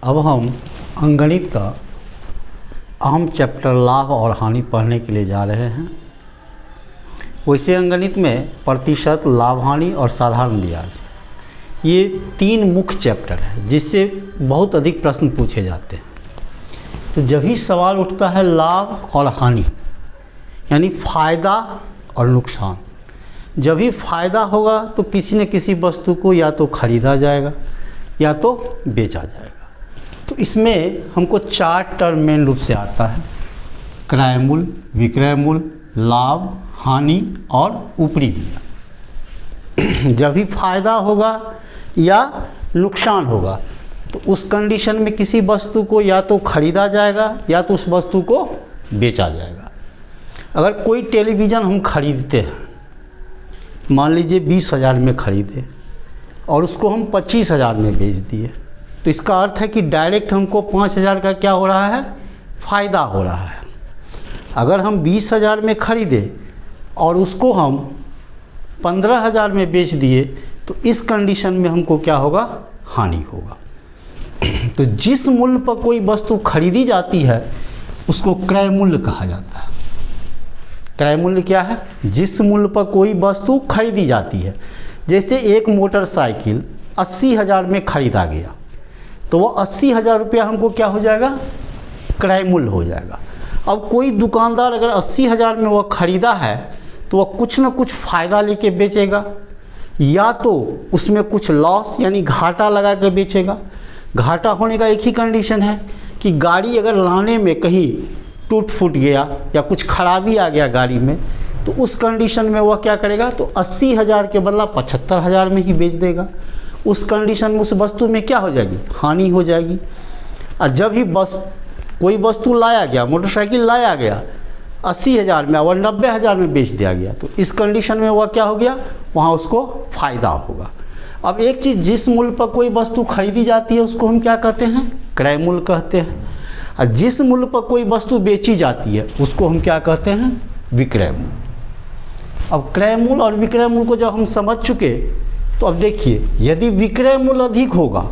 अब हम अंकगणित का अहम चैप्टर लाभ और हानि पढ़ने के लिए जा रहे हैं। वैसे अंकगणित में प्रतिशत, लाभ हानि और साधारण ब्याज ये तीन मुख्य चैप्टर है जिससे बहुत अधिक प्रश्न पूछे जाते हैं। तो जब भी सवाल उठता है लाभ और हानि यानी फ़ायदा और नुकसान, जब भी फ़ायदा होगा तो किसी न किसी वस्तु को या तो खरीदा जाएगा या तो बेचा जाएगा। तो इसमें हमको चार टर्म मेन रूप से आता है: क्रय मूल्य, विक्रय मूल्य, लाभ हानि और ऊपरी ब्याज। जब भी फ़ायदा होगा या नुकसान होगा तो उस कंडीशन में किसी वस्तु को या तो खरीदा जाएगा या तो उस वस्तु को बेचा जाएगा। अगर कोई टेलीविज़न हम खरीदते हैं, मान लीजिए 20,000 में खरीदे और उसको हम 25,000 में बेच दिए, तो इसका अर्थ है कि डायरेक्ट हमको 5,000 का क्या हो रहा है, फ़ायदा हो रहा है। अगर हम 20,000 में खरीदे और उसको हम 15,000 में बेच दिए तो इस कंडीशन में हमको क्या होगा, हानि होगा। तो जिस मूल्य पर कोई वस्तु खरीदी जाती है उसको क्रय मूल्य कहा जाता है। क्रय मूल्य क्या है? जिस मूल्य पर कोई वस्तु खरीदी जाती है। जैसे एक मोटरसाइकिल 80,000 में खरीदा गया तो वो 80,000 रुपया हमको क्या हो जाएगा, क्रय मूल्य हो जाएगा। अब कोई दुकानदार अगर 80,000 में वह खरीदा है तो वह कुछ न कुछ फ़ायदा लेके बेचेगा या तो उसमें कुछ लॉस यानी घाटा लगा के बेचेगा। घाटा होने का एक ही कंडीशन है कि गाड़ी अगर लाने में कहीं टूट फूट गया या कुछ खराबी आ गया गाड़ी में, तो उस कंडीशन में वह क्या करेगा, तो 80,000 के बदला 75,000 में ही बेच देगा। उस कंडीशन में उस वस्तु में क्या हो जाएगी, हानि हो जाएगी। और जब ही कोई वस्तु लाया गया, मोटरसाइकिल लाया गया 80,000 में और 90,000 में बेच दिया गया, तो इस कंडीशन में वह क्या हो गया, वहाँ उसको फ़ायदा होगा। अब एक चीज़, जिस मूल्य पर कोई वस्तु खरीदी जाती है उसको हम क्या कहते हैं, क्रय मूल्य कहते हैं। और जिस मूल्य पर कोई वस्तु बेची जाती है उसको हम क्या कहते हैं, विक्रय मूल्य। अब क्रय मूल्य और विक्रय मूल्य को जब हम समझ चुके तो अब देखिए, यदि विक्रय मूल्य अधिक होगा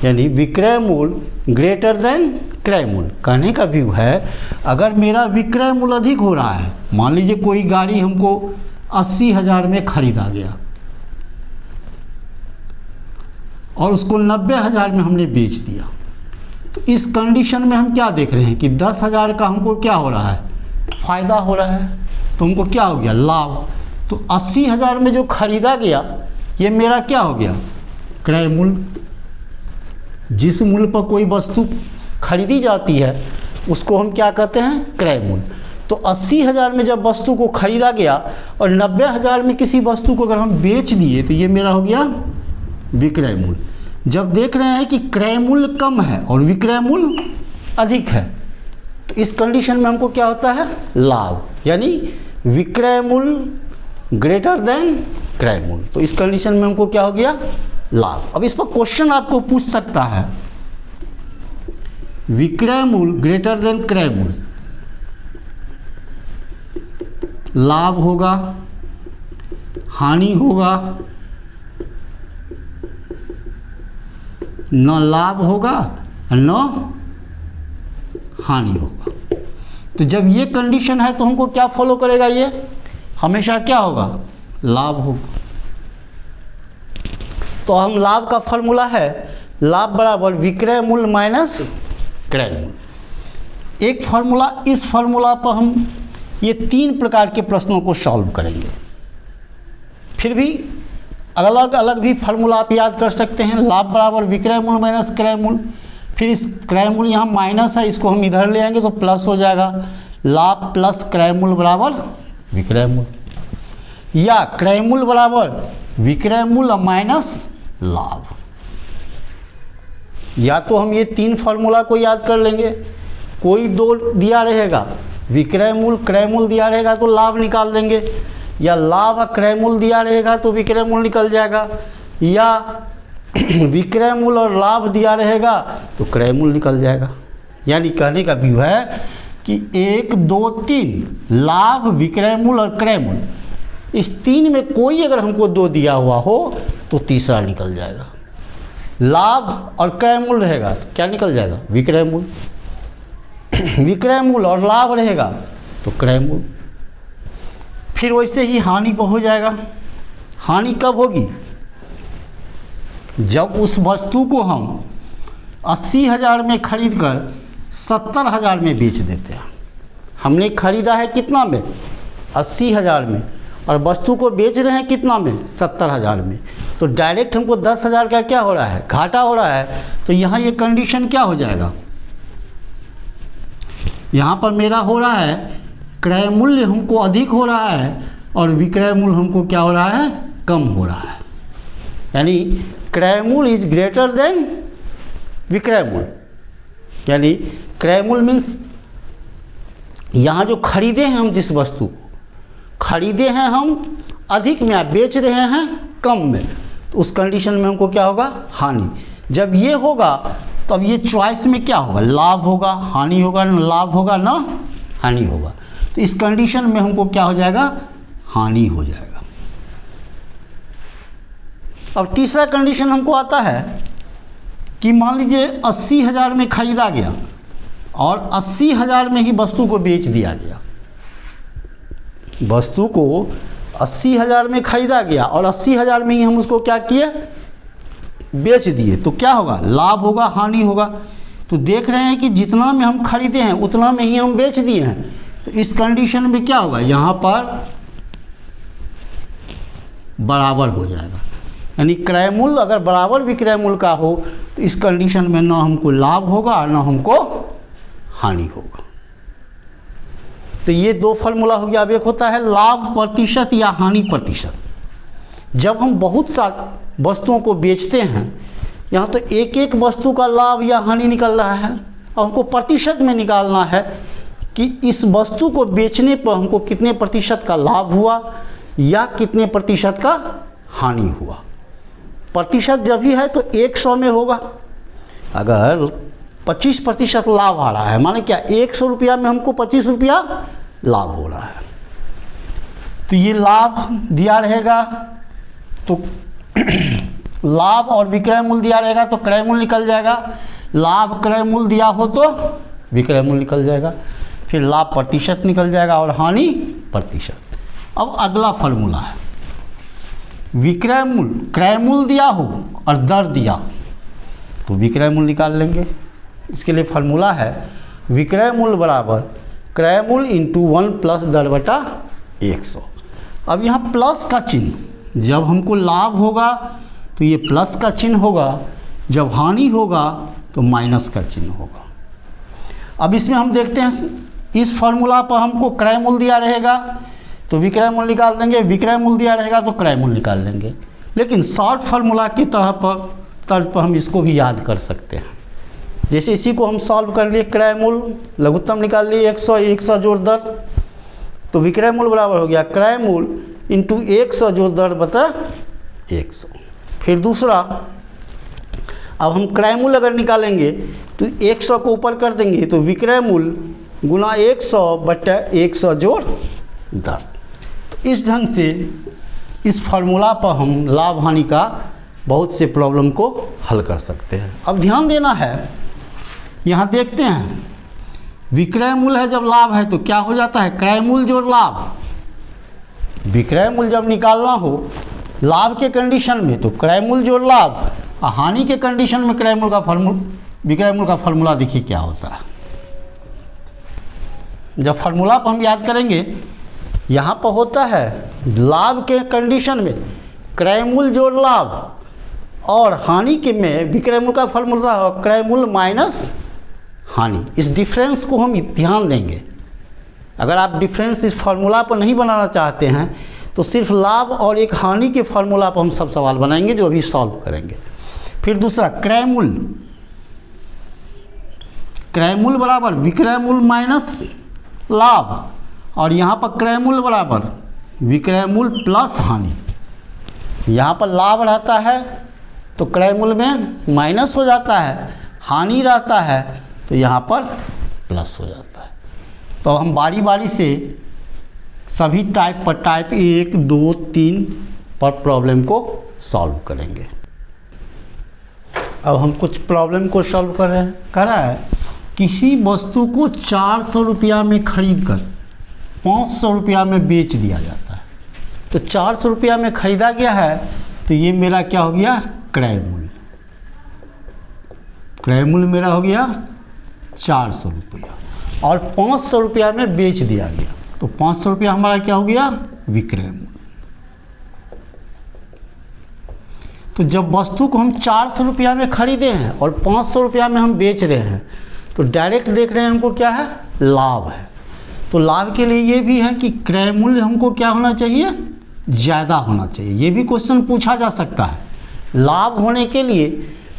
यानी विक्रय मूल्य ग्रेटर देन क्रय मूल्य, कहने का व्यू है अगर मेरा विक्रय मूल्य अधिक हो रहा है, मान लीजिए कोई गाड़ी हमको 80,000 में खरीदा गया और उसको 90,000 में हमने बेच दिया, तो इस कंडीशन में हम क्या देख रहे हैं कि 10,000 का हमको क्या हो रहा है, फ़ायदा हो रहा है। तो हमको क्या हो गया, लाभ। तो 80,000 में जो खरीदा गया ये मेरा क्या हो गया, क्रय मूल्य। जिस मूल्य पर कोई वस्तु खरीदी जाती है उसको हम क्या कहते हैं, क्रय मूल्य। तो 80,000 में जब वस्तु को खरीदा गया और 90,000 में किसी वस्तु को अगर हम बेच दिए तो ये मेरा हो गया विक्रय मूल्य। जब देख रहे हैं कि क्रय मूल्य कम है और विक्रय मूल्य अधिक है तो इस कंडीशन में हमको क्या होता है, लाभ, यानी विक्रय मूल्य ग्रेटर देन क्रय मूल्य। तो इस कंडीशन में हमको क्या हो गया, लाभ। अब इस पर क्वेश्चन आपको पूछ सकता है, विक्रय मूल्य ग्रेटर देन क्रय मूल्य, लाभ होगा, हानि होगा, न लाभ होगा न हानि होगा। तो जब ये कंडीशन है तो हमको क्या फॉलो करेगा, ये हमेशा क्या होगा, लाभ होगा। तो हम लाभ का फॉर्मूला है लाभ बराबर विक्रय मूल्य माइनस क्रय मूल्य। एक फार्मूला, इस फार्मूला पर हम ये 3 प्रकार के प्रश्नों को सॉल्व करेंगे। फिर भी अलग अलग भी फार्मूला आप याद कर सकते हैं। लाभ बराबर विक्रय मूल्य माइनस क्रय मूल्य, फिर इस क्रय मूल्य यहाँ माइनस है, इसको हम इधर ले आएंगे तो प्लस हो जाएगा, लाभ प्लस क्रय मूल्य बराबर विक्रय मूल्य, या क्रय मूल्य बराबर विक्रय मूल्य माइनस लाभ। या तो हम ये 3 फार्मूला को याद कर लेंगे, कोई 2 दिया रहेगा, विक्रय मूल्य क्रय मूल्य दिया रहेगा तो लाभ निकाल देंगे, या लाभ क्रय मूल्य दिया रहेगा तो विक्रय मूल्य निकल जाएगा, या विक्रय मूल्य और लाभ दिया रहेगा तो क्रय मूल्य निकल जाएगा। यानी कहने का व्यू है कि 1 2 3 लाभ, विक्रय मूल्य और क्रय मूल्य, इस 3 में कोई अगर हमको 2 दिया हुआ हो तो तीसरा निकल जाएगा। लाभ और क्रय मूल रहेगा तो क्या निकल जाएगा? विक्रय मूल। विक्रय मूल और लाभ रहेगा तो क्रय मूल। फिर वैसे ही हानि पर हो जाएगा। हानि कब होगी? जब उस वस्तु को हम 80,000 में खरीद कर 70,000 में बेच देते हैं। हमने खरीदा है कितना में? 80,000 में, और वस्तु को बेच रहे हैं कितना में? 70,000 में। तो डायरेक्ट हमको 10,000 का क्या हो रहा है? घाटा हो रहा है। तो यहाँ ये कंडीशन क्या हो जाएगा? यहाँ पर मेरा हो रहा है क्रय मूल्य हमको अधिक हो रहा है और विक्रय मूल्य हमको क्या हो रहा है? कम हो रहा है। यानी क्रय मूल्य इज ग्रेटर देन विक्रय मूल्य। यानी क्रय मूल्य मीन्स यहाँ जो खरीदे हैं हम, जिस वस्तु को खरीदे हैं हम अधिक में, आप बेच रहे हैं कम में, तो उस कंडीशन में हमको क्या होगा? हानि। जब ये होगा तब ये चॉइस में क्या होगा? लाभ होगा, हानि होगा, ना लाभ होगा ना हानि होगा। तो इस कंडीशन में हमको क्या हो जाएगा? हानि हो जाएगा। अब तीसरा कंडीशन हमको आता है कि मान लीजिए 80,000 में खरीदा गया और 80,000 में ही वस्तु को बेच दिया गया। वस्तु को 80,000 में खरीदा गया और 80,000 में ही हम उसको क्या किए? बेच दिए। तो क्या होगा? लाभ होगा, हानि होगा। तो देख रहे हैं कि जितना में हम खरीदे हैं उतना में ही हम बेच दिए हैं। तो इस कंडीशन में क्या होगा? यहाँ पर बराबर हो जाएगा। यानी क्रय मूल्य अगर बराबर विक्रय मूल्य का हो तो इस कंडीशन में ना हमको लाभ होगा ना हमको हानि होगा। तो ये दो फॉर्मूला हो गया। अब एक होता है लाभ प्रतिशत या हानि प्रतिशत। जब हम बहुत सा वस्तुओं को बेचते हैं, यहाँ तो एक एक वस्तु का लाभ या हानि निकल रहा है। अब हमको प्रतिशत में निकालना है कि इस वस्तु को बेचने पर हमको कितने प्रतिशत का लाभ हुआ या कितने प्रतिशत का हानि हुआ। प्रतिशत जब भी है तो 100 में होगा। अगर 25% लाभ आ रहा है, माने क्या 100 रुपया में हमको 25 रुपया लाभ हो रहा है, तो ये लाभ दिया रहेगा। तो लाभ और विक्रय मूल्य दिया रहेगा तो क्रय मूल्य निकल जाएगा। लाभ क्रय मूल्य दिया हो तो विक्रय मूल्य निकल जाएगा। फिर लाभ प्रतिशत निकल जाएगा और हानि प्रतिशत। अब अगला फॉर्मूला है विक्रय मूल्य। क्रय मूल्य दिया हो और दर दिया तो विक्रय मूल्य निकाल लेंगे। इसके लिए फॉर्मूला है विक्रय मूल्य बराबर क्रय मूल्य इंटू 1 प्लस दर बटा 100। अब यहाँ प्लस का चिन्ह, जब हमको लाभ होगा तो ये प्लस का चिन्ह होगा, जब हानि होगा तो माइनस का चिन्ह होगा। अब इसमें हम देखते हैं इस फॉर्मूला पर हमको क्रय मूल्य दिया रहेगा तो विक्रय मूल्य निकाल देंगे, विक्रय मूल्य दिया रहेगा तो क्रय मूल्य निकाल लेंगे। लेकिन शॉर्ट फार्मूला की तर्ज पर हम इसको भी याद कर सकते हैं। जैसे इसी को हम सॉल्व कर लिए, क्रय मूल्य लघुत्तम निकाल लिए 100, 100 जोड़ दर, तो विक्रय मूल्य बराबर हो गया क्रय मूल्य इंटू 100 जोड़ दर बता 100। फिर दूसरा, अब हम क्रय मूल्य अगर निकालेंगे तो 100 को ऊपर कर देंगे तो विक्रय मूल्य गुना 100 बटा 100 जोड़ दर। तो इस ढंग से इस फार्मूला पर हम लाभ हानि का बहुत से प्रॉब्लम को हल कर सकते हैं। अब ध्यान देना है, यहाँ देखते हैं विक्रय मूल्य है, जब लाभ है तो क्या हो जाता है? क्रय मूल्य जोड़ लाभ। विक्रय मूल्य जब निकालना हो लाभ के कंडीशन में तो क्रय मूल्य जोड़ लाभ, और हानि के कंडीशन में क्रय मूल्य का विक्रय मूल्य का फॉर्मूला देखिए क्या होता है। जब फार्मूला पर हम याद करेंगे, यहाँ पर होता है लाभ के कंडीशन में क्रय मूल्य जोड़ लाभ और हानि के में विक्रय मूल्य का फॉर्मूला हो क्रय मूल्य माइनस हानि। इस डिफरेंस को हम ध्यान देंगे। अगर आप डिफरेंस इस फार्मूला पर नहीं बनाना चाहते हैं तो सिर्फ लाभ और एक हानि के फार्मूला पर हम सब सवाल बनाएंगे जो अभी सॉल्व करेंगे। फिर दूसरा क्रय मूल्य, क्रय मूल्य बराबर विक्रय मूल्य माइनस लाभ, और यहाँ पर क्रय मूल्य बराबर विक्रय मूल्य प्लस हानि। यहाँ पर लाभ रहता है तो क्रय मूल्य में माइनस हो जाता है, हानि रहता है तो यहाँ पर प्लस हो जाता है। तो हम बारी बारी से सभी टाइप पर टाइप 1, 2, 3 पर प्रॉब्लम को सॉल्व करेंगे। अब हम कुछ प्रॉब्लम को सॉल्व कर रहे हैं। कह रहा है किसी वस्तु को 400 रुपया में खरीद कर 500 रुपया में बेच दिया जाता है। तो 400 रुपया में खरीदा गया है, तो ये मेरा क्या हो गया, क्रय मूल्य। क्रय मूल्य मेरा हो गया 400 रुपया, और 500 रुपया में बेच दिया गया, तो 500 रुपया हमारा क्या हो गया, विक्रय मूल्य। तो जब वस्तु को हम 400 रुपया में खरीदे हैं और 500 रुपया में हम बेच रहे हैं, तो डायरेक्ट देख रहे हैं हमको क्या है, लाभ है। तो लाभ के लिए ये भी है कि क्रय मूल्य हमको क्या होना चाहिए, ज़्यादा होना चाहिए। ये भी क्वेश्चन पूछा जा सकता है। लाभ होने के लिए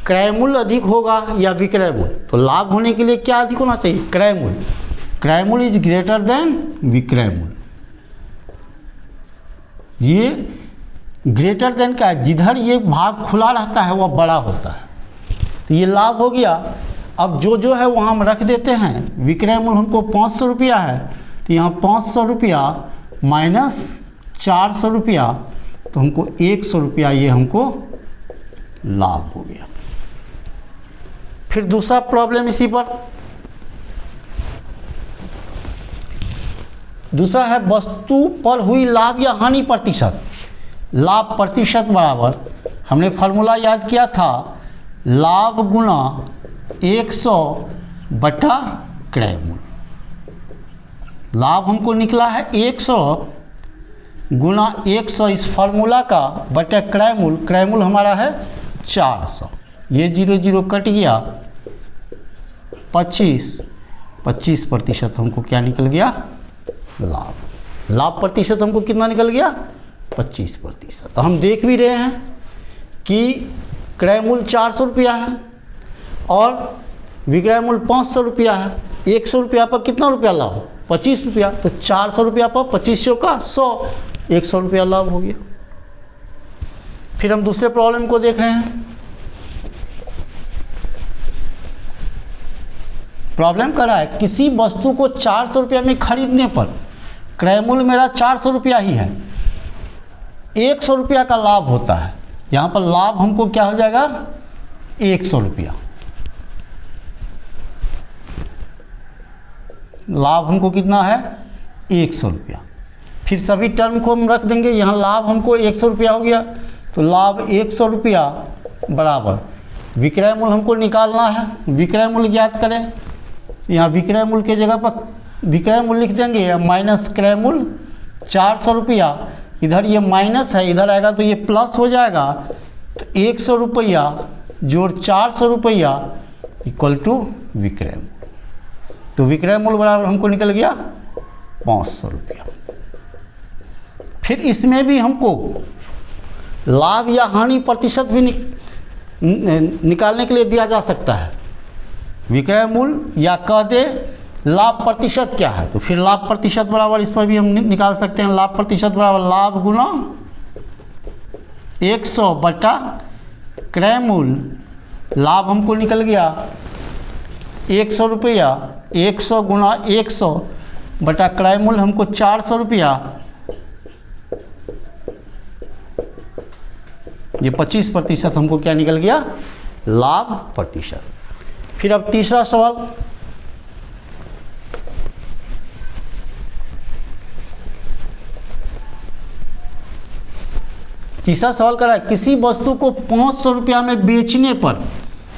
क्रय मूल्य अधिक होगा या विक्रय मूल्य, तो लाभ होने के लिए क्या अधिक होना चाहिए, क्रय मूल्य। क्रय मूल्य इज ग्रेटर देन विक्रय मूल्य। ये ग्रेटर देन का, जिधर ये भाग खुला रहता है वह बड़ा होता है, तो ये लाभ हो गया। अब जो है वहाँ हम रख देते हैं। विक्रय मूल्य हमको 500 रुपया है, तो यहाँ 500 रुपया माइनस 400 रुपया, तो हमको 100 रुपया ये हमको लाभ हो गया। फिर दूसरा प्रॉब्लम इसी पर, दूसरा है वस्तु पर हुई लाभ या हानि प्रतिशत। लाभ प्रतिशत बराबर, हमने फार्मूला याद किया था, लाभ गुना 100 बटा क्रय मूल्य। लाभ हमको निकला है 100 गुना 100 इस फार्मूला का बटा क्रय मूल्य। क्रय मूल्य हमारा है 400, ये 0 0 कट गया, 25% हमको क्या निकल गया, लाभ। लाभ प्रतिशत हमको कितना निकल गया, 25%। तो हम देख भी रहे हैं कि क्रय मूल्य 400 रुपया है और विक्रय मूल्य 500 रुपया है। 100 रुपया पर कितना रुपया लाभ, 25 रुपया। तो 400 रुपया पर 2500 का 100, 100 रुपया लाभ हो गया। फिर हम दूसरे प्रॉब्लम को देख रहे हैं। प्रॉब्लम कर रहा है किसी वस्तु को 400 रुपया में खरीदने पर क्रय मूल्य मेरा 400 रुपया ही है, 100 रुपया का लाभ होता है। यहाँ पर लाभ हमको क्या हो जाएगा, 100 रुपया। लाभ हमको कितना है, 100 रुपया। फिर सभी टर्म को हम रख देंगे। यहाँ लाभ हमको 100 रुपया हो गया, तो लाभ 100 रुपया बराबर विक्रय मूल्य हमको निकालना है। विक्रय मूल्य ज्ञात करें। यहाँ विक्रय मूल्य के जगह पर विक्रय मूल्य लिख देंगे माइनस क्रय मूल्य 400 रुपया। इधर ये माइनस है, इधर आएगा तो ये प्लस हो जाएगा। तो 100 रुपया जोड़ 400 रुपया इक्वल टू विक्रय मूल्य। तो विक्रय मूल्य बराबर हमको निकल गया 500 रुपया। फिर इसमें भी हमको लाभ या हानि प्रतिशत भी निकालने के लिए दिया जा सकता है। विक्रय मूल्य या कह दे लाभ प्रतिशत क्या है, तो फिर लाभ प्रतिशत बराबर इस पर भी हम निकाल सकते हैं। लाभ प्रतिशत बराबर लाभ गुना 100 बटा क्रय मूल्य। लाभ हमको निकल गया 100 रुपया, 100 गुना 100 बटा क्रय मूल्य हमको 400 रुपया। ये 25% हमको क्या निकल गया, लाभ प्रतिशत। फिर अब तीसरा सवाल, तीसरा सवाल कर रहा है किसी वस्तु को 500 रुपया में बेचने पर,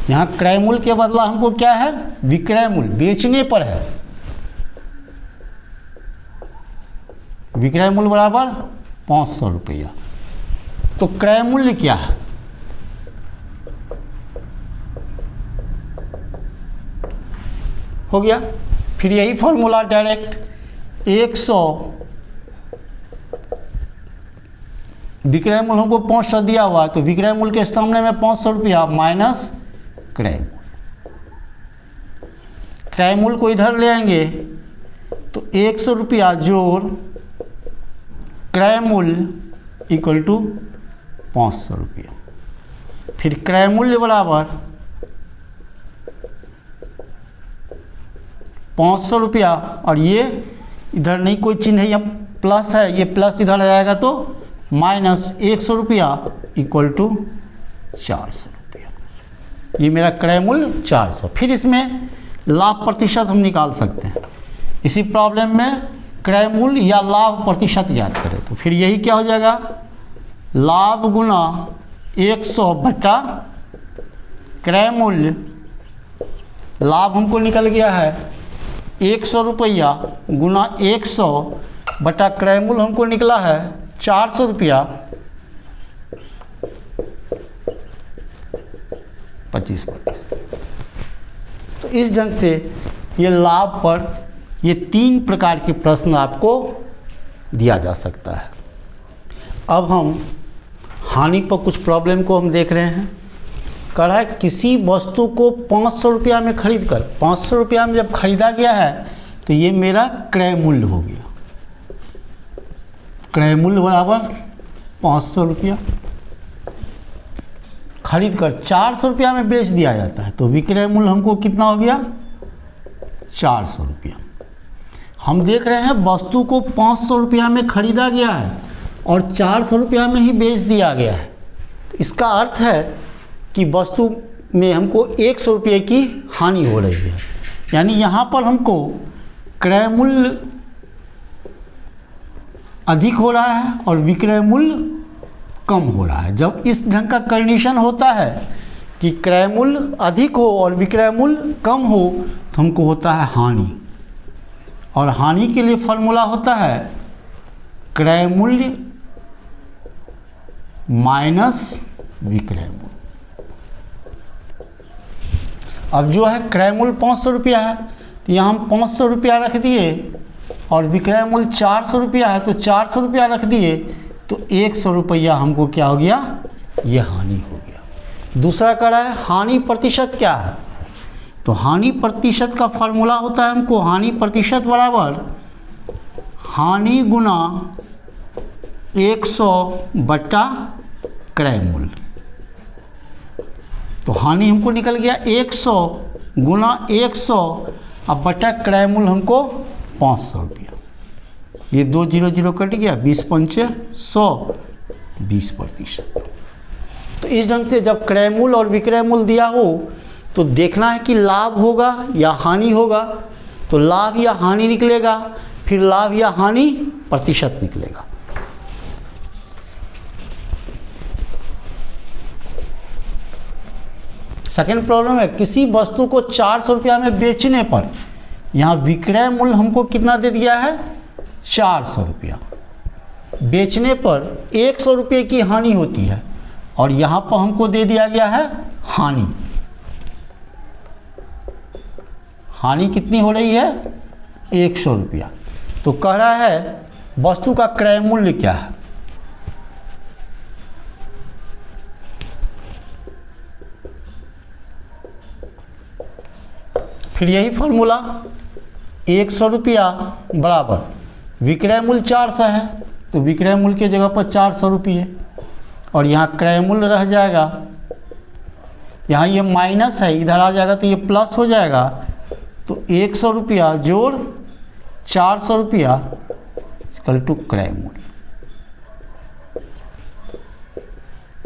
यहाँ क्रय मूल्य के बदला हमको क्या है, विक्रय मूल्य, बेचने पर है। विक्रय मूल्य बराबर 500 रुपया। तो क्रय मूल्य क्या है, हो गया। फिर यही फॉर्मूला डायरेक्ट 100 विक्रय मूल्य हमको 500 दिया हुआ है, तो विक्रय मूल्य के सामने में 500 रुपया माइनस क्रय मूल्य। क्रय मूल्य को इधर ले आएंगे तो 100 रुपया जोड़ क्रय मूल्य इक्वल टू 500 रुपया। फिर क्रय मूल्य बराबर 500 रुपया, और ये इधर नहीं कोई चिन्ह है, यहाँ प्लस है, ये प्लस इधर आ जाएगा तो माइनस 100 रुपया इक्वल टू 400 रुपया। ये मेरा क्रय मूल्य 400। फिर इसमें लाभ प्रतिशत हम निकाल सकते हैं। इसी प्रॉब्लम में क्रय मूल्य या लाभ प्रतिशत ज्ञात करें, तो फिर यही क्या हो जाएगा, लाभ गुना 100 बटा क्रय मूल्य। लाभ हमको निकल गया है 100 रुपया गुना 100 बटा क्रय मूल्य हमको निकला है 400 रुपया 25%। तो इस ढंग से ये लाभ पर ये 3 प्रकार के प्रश्न आपको दिया जा सकता है। अब हम हानि पर कुछ प्रॉब्लम को हम देख रहे हैं। कह रहा है किसी वस्तु को 500 रुपया में खरीद कर 500 रुपया में जब खरीदा गया है तो ये मेरा क्रय मूल्य हो गया। क्रय मूल्य बराबर 500 रुपया, खरीद कर 400 रुपया में बेच दिया जाता है तो विक्रय मूल्य हमको कितना हो गया, 400 रुपया। हम देख रहे हैं वस्तु को 500 रुपया में खरीदा गया है और 400 रुपया में ही बेच दिया गया है। इसका अर्थ है कि वस्तु में हमको 100 रुपये की हानि हो रही है, यानी यहाँ पर हमको क्रय मूल्य अधिक हो रहा है और विक्रय मूल्य कम हो रहा है। जब इस ढंग का कंडीशन होता है कि क्रय मूल्य अधिक हो और विक्रय मूल्य कम हो तो हमको होता है हानि, और हानि के लिए फॉर्मूला होता है क्रय मूल्य माइनस विक्रय मूल्य। अब जो है क्रय मूल्य 500 रुपया है तो यहाँ हम 500 रुपया रख दिए और विक्रय मूल्य 400 रुपया है तो 400 रुपया रख दिए, तो 100 रुपया हमको क्या हो गया, ये हानि हो गया। दूसरा कह रहा है हानि प्रतिशत क्या है, तो हानि प्रतिशत का फॉर्मूला होता है हमको हानि प्रतिशत बराबर हानि गुना 100 बटा क्रय मूल्य। तो हानि हमको निकल गया 100 गुना 100 अब बटा क्रय मूल्य हमको 500 रुपया। ये 2 0 0 कट गया, 20 पंचे 100, 20%। तो इस ढंग से जब क्रय मूल्य और विक्रय मूल्य दिया हो तो देखना है कि लाभ होगा या हानि होगा। तो लाभ या हानि निकलेगा, फिर लाभ या हानि प्रतिशत निकलेगा। सेकेंड प्रॉब्लम है किसी वस्तु को 400 रुपया में बेचने पर, यहाँ विक्रय मूल्य हमको कितना दे दिया है, 400 रुपया। बेचने पर 100 रुपये की हानि होती है और यहाँ पर हमको दे दिया गया है हानि। हानि कितनी हो रही है, 100 रुपया। तो कह रहा है वस्तु का क्रय मूल्य क्या है। फिर यही फॉर्मूला 100 रुपया बराबर विक्रय मूल्य 400 है तो विक्रय मूल्य के जगह पर 400 रुपये और यहाँ क्रय मूल्य रह जाएगा। यहाँ ये माइनस है, इधर आ जाएगा तो ये प्लस हो जाएगा। तो 100 रुपया जोड़ 400 रुपया इक्वल टू क्रय मूल्य।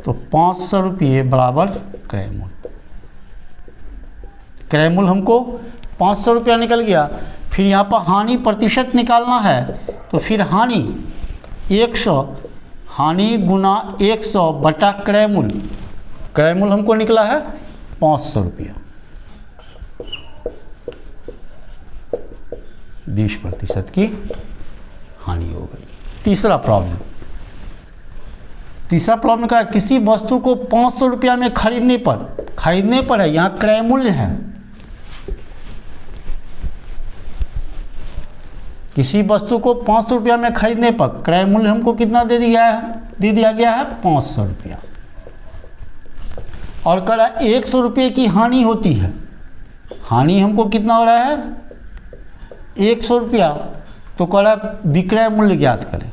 तो 500 रुपये बराबर क्रय मूल्य। क्रय मूल्य हमको 500 रुपया निकल गया। फिर यहाँ पर हानि प्रतिशत निकालना है तो फिर हानि 100, हानि गुना 100 बटा क्रय मूल्य। क्रय मूल्य हमको निकला है 500 रुपया, 20% की हानि हो गई। तीसरा प्रॉब्लम का किसी वस्तु को 500 रुपया में खरीदने पर है, यहाँ क्रय मूल्य है। किसी वस्तु को 500 रुपया में खरीदने पर क्रय मूल्य हमको कितना दे दिया गया है 500 रुपया। और कह रहा है 100 रुपये की हानि होती है। हानि हमको कितना हो रहा है 100 रुपया। तो कह रहा है विक्रय मूल्य ज्ञात करें।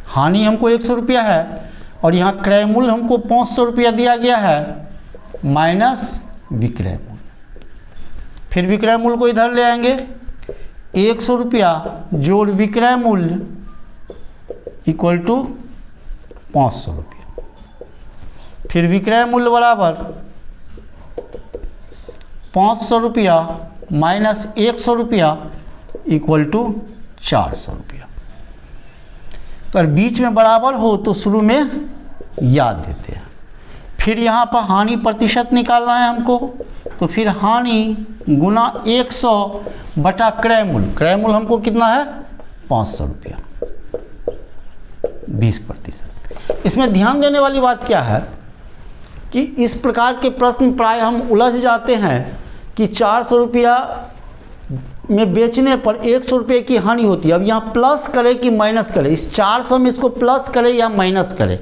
हानि हमको 100 रुपया है और यहाँ क्रय मूल्य हमको 500 रुपया दिया गया है माइनस विक्रय मूल्य। फिर विक्रय मूल्य को इधर ले आएंगे, 100 रुपया जोड़ विक्रय मूल्य इक्वल टू 500 रुपया। फिर विक्रय मूल्य बराबर 500 रुपया माइनस 100 रुपया इक्वल टू 400 रुपया। अगर बीच में बराबर हो तो शुरू में याद देते हैं। फिर यहाँ पर हानि प्रतिशत निकालना है हमको, तो फिर हानि गुना 100 बटा क्रय मूल्य। क्रय मूल्य हमको कितना है 500 रुपया, 20%। इसमें ध्यान देने वाली बात क्या है कि इस प्रकार के प्रश्न प्राय हम उलझ जाते हैं कि 400 रुपया में बेचने पर 100 रुपये की हानि होती है। अब यहाँ प्लस करे कि माइनस करे, इस 400 में इसको प्लस करे या माइनस करे।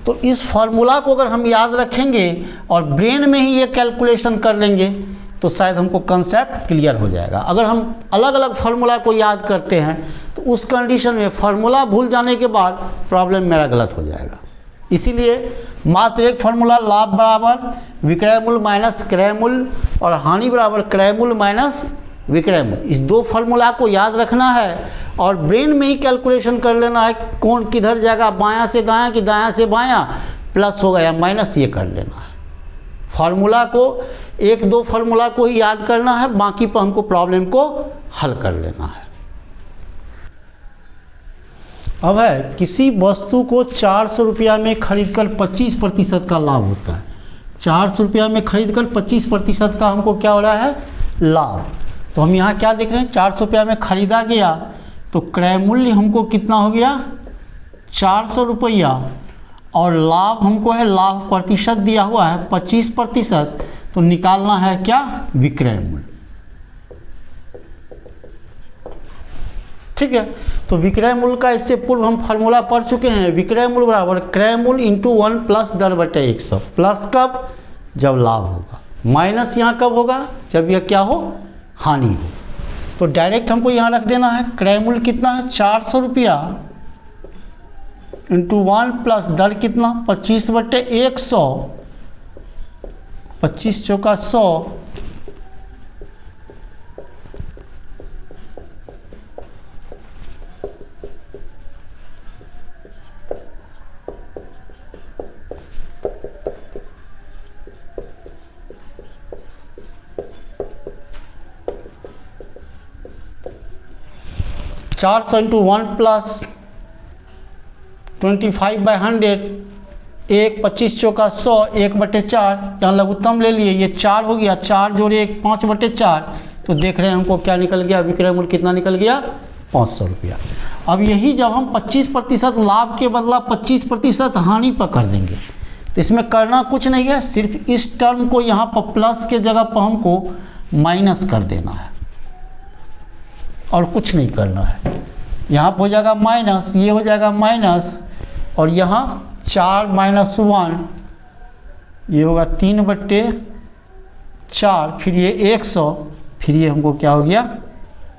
तो इस फॉर्मूला को अगर हम याद रखेंगे और ब्रेन में ही ये कैलकुलेशन कर लेंगे तो शायद हमको कंसेप्ट क्लियर हो जाएगा। अगर हम अलग अलग फार्मूला को याद करते हैं तो उस कंडीशन में फार्मूला भूल जाने के बाद प्रॉब्लम मेरा गलत हो जाएगा। इसीलिए मात्र एक फार्मूला, लाभ बराबर विक्रय मूल्य माइनस क्रय मूल्य और हानि बराबर क्रय मूल्य माइनस विक्रय मूल्य, इस दो फार्मूला को याद रखना है और ब्रेन में ही कैलकुलेशन कर लेना है कौन किधर जाएगा, बायां से दायां कि दायां से बायां, प्लस होगा या माइनस, ये कर लेना है। फार्मूला को एक दो फार्मूला को ही याद करना है, बाकी पर हमको प्रॉब्लम को हल कर लेना है। अब है किसी वस्तु को 400 रुपया में खरीदकर 25% का लाभ होता है। 400 रुपया में खरीदकर 25% का हमको क्या हो रहा है लाभ। तो हम यहाँ क्या देख रहे हैं, 400 रुपया में खरीदा गया तो क्रय मूल्य हमको कितना हो गया 400 रुपया और लाभ हमको है, लाभ प्रतिशत दिया हुआ है 25%, तो निकालना है क्या विक्रय मूल्य। ठीक है, तो विक्रय मूल्य का इससे पूर्व हम फार्मूला पढ़ चुके हैं। विक्रय मूल्य बराबर क्रय मूल्य इंटू 1 प्लस दर बटे 100। प्लस कब, जब लाभ होगा, माइनस यहाँ कब होगा, जब यह क्या हो हानि हो। तो डायरेक्ट हमको यहाँ रख देना है क्रय मूल्य कितना है 400 रुपया इंटू 1 प्लस दर कितना 25 बटे 100, 25 चौका 100, चार सौ इंटू 1 प्लस 25/100, 1 25 चौका 100, 1/4, यहाँ लघुत्तम ले लिए, ये 4 हो गया, 4 जोड़े 1 5/4, तो देख रहे हैं हमको क्या निकल गया, विक्रय मूल्य कितना निकल गया 500 रुपया। अब यही जब हम 25% लाभ के बदला 25% हानि पर कर देंगे तो इसमें करना कुछ नहीं है, सिर्फ इस टर्म को यहाँ पर प्लस के जगह पर हमको माइनस कर देना है और कुछ नहीं करना है। यहाँ पर हो जाएगा माइनस, ये हो जाएगा माइनस और यहाँ 4 - 1 ये होगा 3/4, फिर ये 100, फिर ये हमको क्या हो गया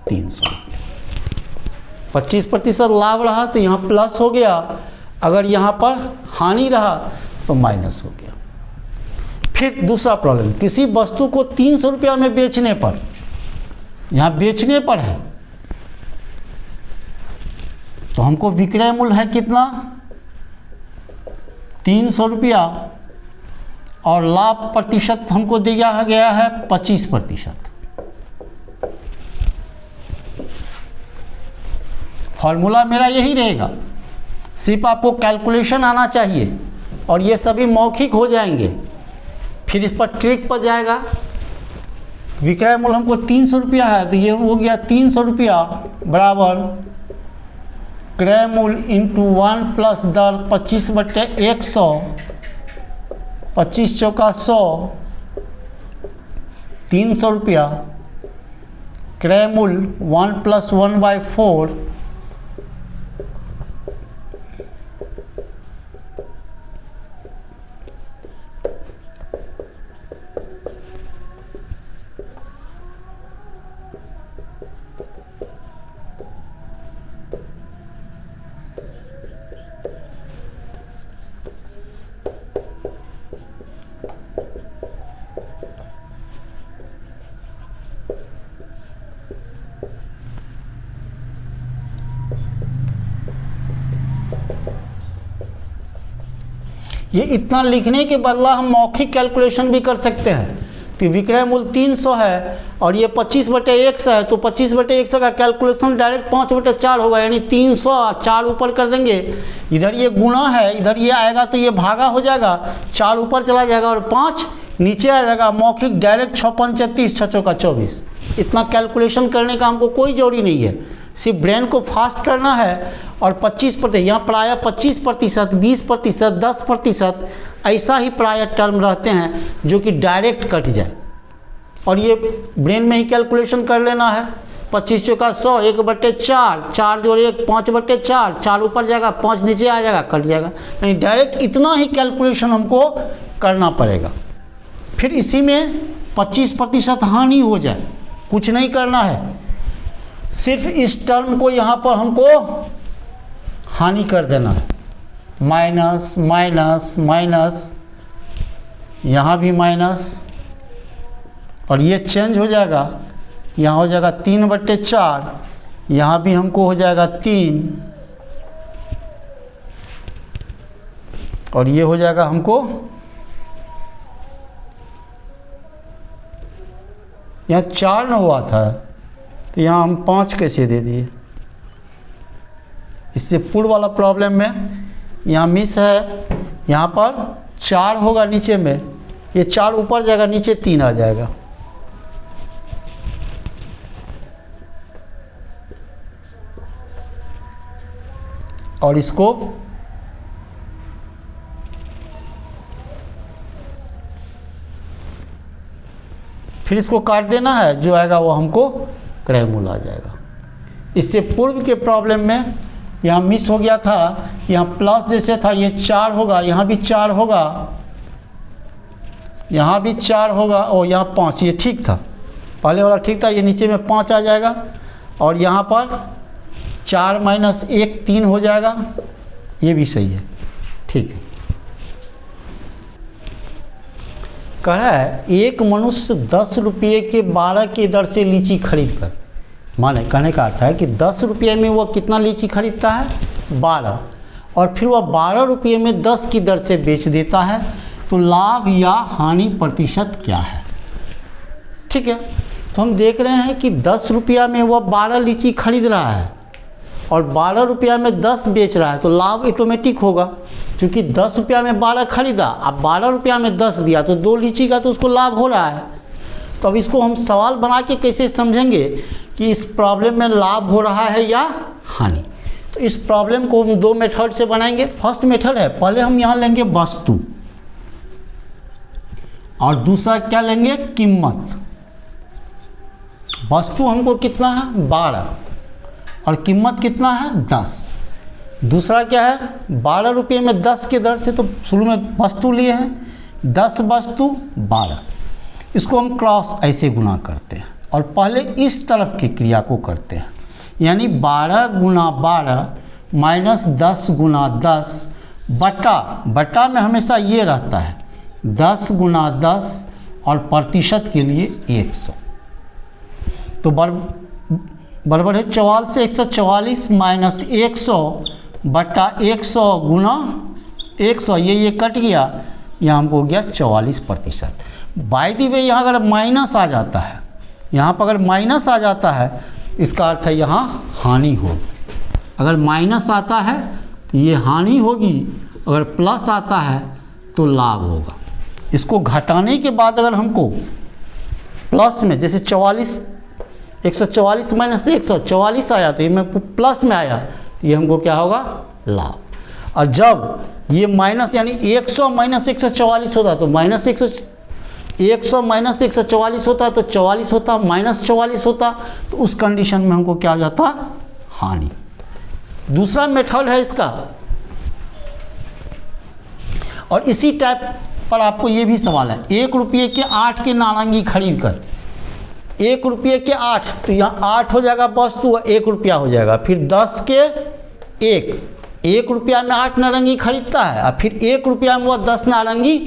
300 रुपया। 25% लाभ रहा तो यहाँ प्लस हो गया, अगर यहाँ पर हानि रहा तो माइनस हो गया। फिर दूसरा प्रॉब्लम, किसी वस्तु को 300 रुपया में बेचने पर, यहाँ बेचने पर है तो हमको विक्रय मूल्य है कितना 300 रुपया और लाभ प्रतिशत हमको दिया गया है 25%। फॉर्मूला मेरा यही रहेगा, सिर्फ आपको कैलकुलेशन आना चाहिए और ये सभी मौखिक हो जाएंगे। फिर इस पर ट्रिक पर जाएगा, विक्रय मूल्य हमको 300 रुपया है तो ये हो गया 300 रुपया बराबर क्रय मूल्य इंटू 1 प्लस दर 25/100, 25 चौका 100, 300 रुपया, क्रय मूल्य 1 + 1/4, ये इतना लिखने के बदला हम मौखिक कैलकुलेशन भी कर सकते हैं। तो विक्रय मूल्य 300 है और ये 25/100 है, तो 25/100 का कैलकुलेशन डायरेक्ट 5/4 होगा, यानी 300 4 ऊपर कर देंगे, इधर ये गुणा है, इधर ये आएगा तो ये भागा हो जाएगा, 4 ऊपर चला जाएगा और 5 नीचे आ जाएगा। मौखिक डायरेक्ट 6 5 30, 6 चौका 24। इतना कैलकुलेशन करने का हमको कोई जरूरी नहीं है, सिर्फ ब्रेन को फास्ट करना है। और 25%, यहाँ प्रायः 25%, 20%, 10% ऐसा ही प्रायः टर्म रहते हैं जो कि डायरेक्ट कट जाए, और ये ब्रेन में ही कैलकुलेशन कर लेना है। 25 चौका 100, 1/4, 4 जोड़ 1 5/4, 4 ऊपर जाएगा, 5 नीचे आ जाएगा, कट जाएगा, यानी डायरेक्ट इतना ही कैलकुलेशन हमको करना पड़ेगा। फिर इसी में 25% हानि हो जाए, कुछ नहीं करना है, सिर्फ इस टर्म को यहाँ पर हमको हानि कर देना है, माइनस माइनस माइनस, यहाँ भी माइनस, और ये चेंज हो जाएगा, यहाँ हो जाएगा 3/4, यहाँ भी हमको हो जाएगा 3, और ये हो जाएगा हमको, यहाँ 4 न हुआ था तो यहाँ हम 5 कैसे दे दिए। इससे पूर्व वाला प्रॉब्लम में यहाँ मिस है, यहाँ पर 4 होगा नीचे में, ये 4 ऊपर जाएगा, नीचे 3 आ जाएगा। और इसको फिर इसको काट देना है, जो आएगा वो हमको क्रय मूल्य आ जाएगा। इससे पूर्व के प्रॉब्लम में यहाँ मिस हो गया था, यहाँ प्लस जैसे था, ये 4 होगा, यहाँ भी 4 होगा, यहाँ भी 4 होगा, और यहाँ 5, ये ठीक था, पहले वाला ठीक था, ये नीचे में 5 आ जाएगा, और यहाँ पर 4 - 1 3 हो जाएगा, ये भी सही है, ठीक है। कह रहा है एक मनुष्य 10 रुपये के 12 की दर से लीची खरीद कर, माने कहने का अर्थ है कि 10 रुपये में वह कितना लीची खरीदता है, 12, और फिर वह 12 रुपये में 10 की दर से बेच देता है, तो लाभ या हानि प्रतिशत क्या है। ठीक है, तो हम देख रहे हैं कि 10 रुपया में वह 12 लीची खरीद रहा है और 12 रुपया में 10 बेच रहा है, तो लाभ ऑटोमेटिक होगा, क्योंकि 10 रुपया में 12 खरीदा, अब 12 रुपया में 10 दिया, तो 2 लीची का तो उसको लाभ हो रहा है। तो अब इसको हम सवाल बना के कैसे समझेंगे कि इस प्रॉब्लम में लाभ हो रहा है या हानि। तो इस प्रॉब्लम को हम 2 मेथड से बनाएंगे। फर्स्ट मेथड है, पहले हम यहाँ लेंगे वस्तु, और दूसरा क्या लेंगे, कीमत। वस्तु हमको कितना है, 12, और कीमत कितना है, 10। दूसरा क्या है, 12 रुपये में 10 के दर से, तो शुरू में वस्तु लिए हैं, 10 वस्तु 12, इसको हम क्रॉस ऐसे गुना करते हैं, और पहले इस तरफ की क्रिया को करते हैं, यानी 12 गुना 12 माइनस 10 गुना 10 बटा में हमेशा ये रहता है 10 गुना 10, और प्रतिशत के लिए 100, तो बराबर है 44 से 144 माइनस 100 बटा 100 गुना 100, ये कट गया, यहाँ हमको हो गया 44%। बाय द वे यहाँ अगर माइनस आ जाता है, यहाँ पर अगर माइनस आ जाता है, इसका अर्थ है यहाँ हानि होगी। अगर माइनस आता है तो ये हानि होगी, अगर प्लस आता है तो लाभ होगा। इसको घटाने के बाद अगर हमको प्लस में, जैसे 44 144 माइनस 144 आया, तो ये में प्लस में आया, तो ये हमको क्या होगा, लाभ। और जब ये माइनस यानी 100 माइनस 144 होता, तो माइनस 100 माइनस 144 होता, तो 44 होता, माइनस 44 होता, तो उस कंडीशन में हमको क्या हो जाता, हानि। दूसरा मेथड है इसका, और इसी टाइप पर आपको ये भी सवाल है, 1 रुपये के 8 के नारंगी खरीद कर, 1 रुपये के 8, तो यहाँ 8 हो जाएगा वस्तु, 1 रुपया हो जाएगा, फिर 10 के 1 रुपया में 8 नारंगी खरीदता है, और फिर 1 रुपया में वह 10 नारंगी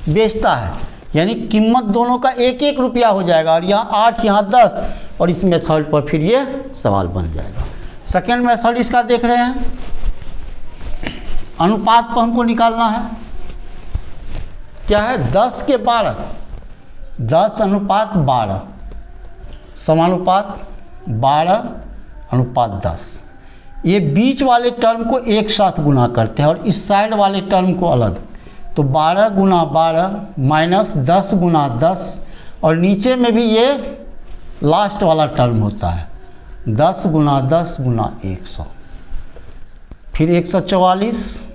बेचता है, यानी कीमत दोनों का 1 रुपया हो जाएगा, और यहाँ 8 यहाँ 10, और इस मेथड पर फिर ये सवाल बन जाएगा। सेकेंड मेथड इसका देख रहे हैं, अनुपात पर हमको निकालना है। क्या है? 10 के 12, 10:12 समानुपात 12:10। ये बीच वाले टर्म को एक साथ गुना करते हैं और इस साइड वाले टर्म को अलग। तो 12 × 12 माइनस 10 × 10, और नीचे में भी ये लास्ट वाला टर्म होता है 10 × 10 × 100, फिर 144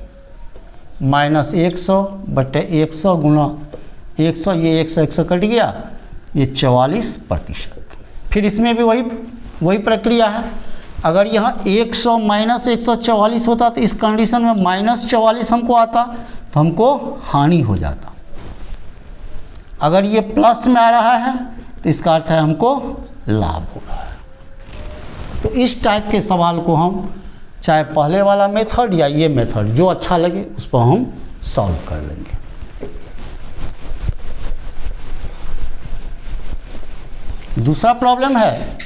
माइनस 100 बटे 100 × 100, ये 100 कट गया, ये 44%। फिर इसमें भी वही प्रक्रिया है। अगर यहाँ 100 माइनस 144 होता तो इस कंडीशन में -44 हमको आता तो हमको हानि हो जाता। अगर ये प्लस में आ रहा है तो इसका अर्थ है हमको लाभ हो रहा है। तो इस टाइप के सवाल को हम चाहे पहले वाला मेथड या ये मेथड जो अच्छा लगे उस पर हम सॉल्व कर लेंगे। दूसरा प्रॉब्लम है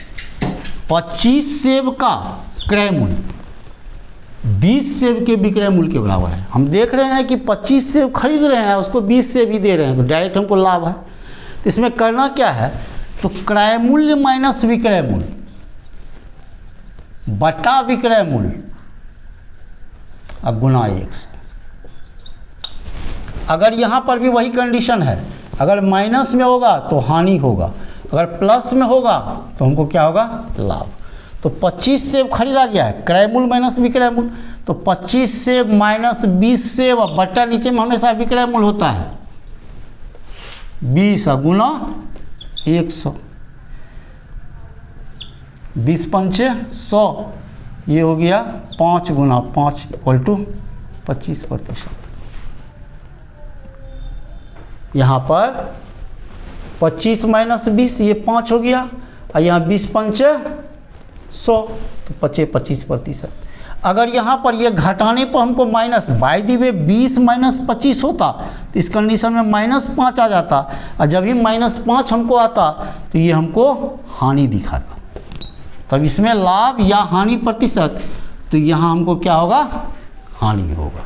25 सेब का क्रय मूल्य 20 सेब के विक्रय मूल्य के बराबर है। हम देख रहे हैं कि 25 सेब खरीद रहे हैं, उसको 20 सेब ही दे रहे हैं, तो डायरेक्ट हमको लाभ है। तो इसमें करना क्या है? तो क्रय मूल्य माइनस विक्रय मूल्य बटा विक्रय मूल्य अब गुना 100। अगर यहाँ पर भी वही कंडीशन है, अगर माइनस में होगा तो हानि होगा, अगर प्लस में होगा तो हमको क्या होगा? लाभ। तो 25 सेब खरीदा गया है, क्रय मूल्य माइनस विक्रय मूल्य, तो 25 सेब माइनस 20 सेब, बट्टा नीचे में हमेशा विक्रय मूल्य होता है 20 गुना 100, 20 पंचे 100, ये हो गया 5 गुना 5 = 25%। यहाँ पर 25 माइनस 20 ये 5 हो गया, और यहाँ 20 पंचे 100 तो 25%। अगर यहाँ पर ये घटाने पर हमको minus by the way 20 minus 25 होता तो इस कंडीशन में -5 आ जाता, और जब भी -5 हमको आता तो ये हमको हानि दिखाता। तब इसमें लाभ या हानि प्रतिशत, तो यहाँ हमको क्या होगा? हानि होगा।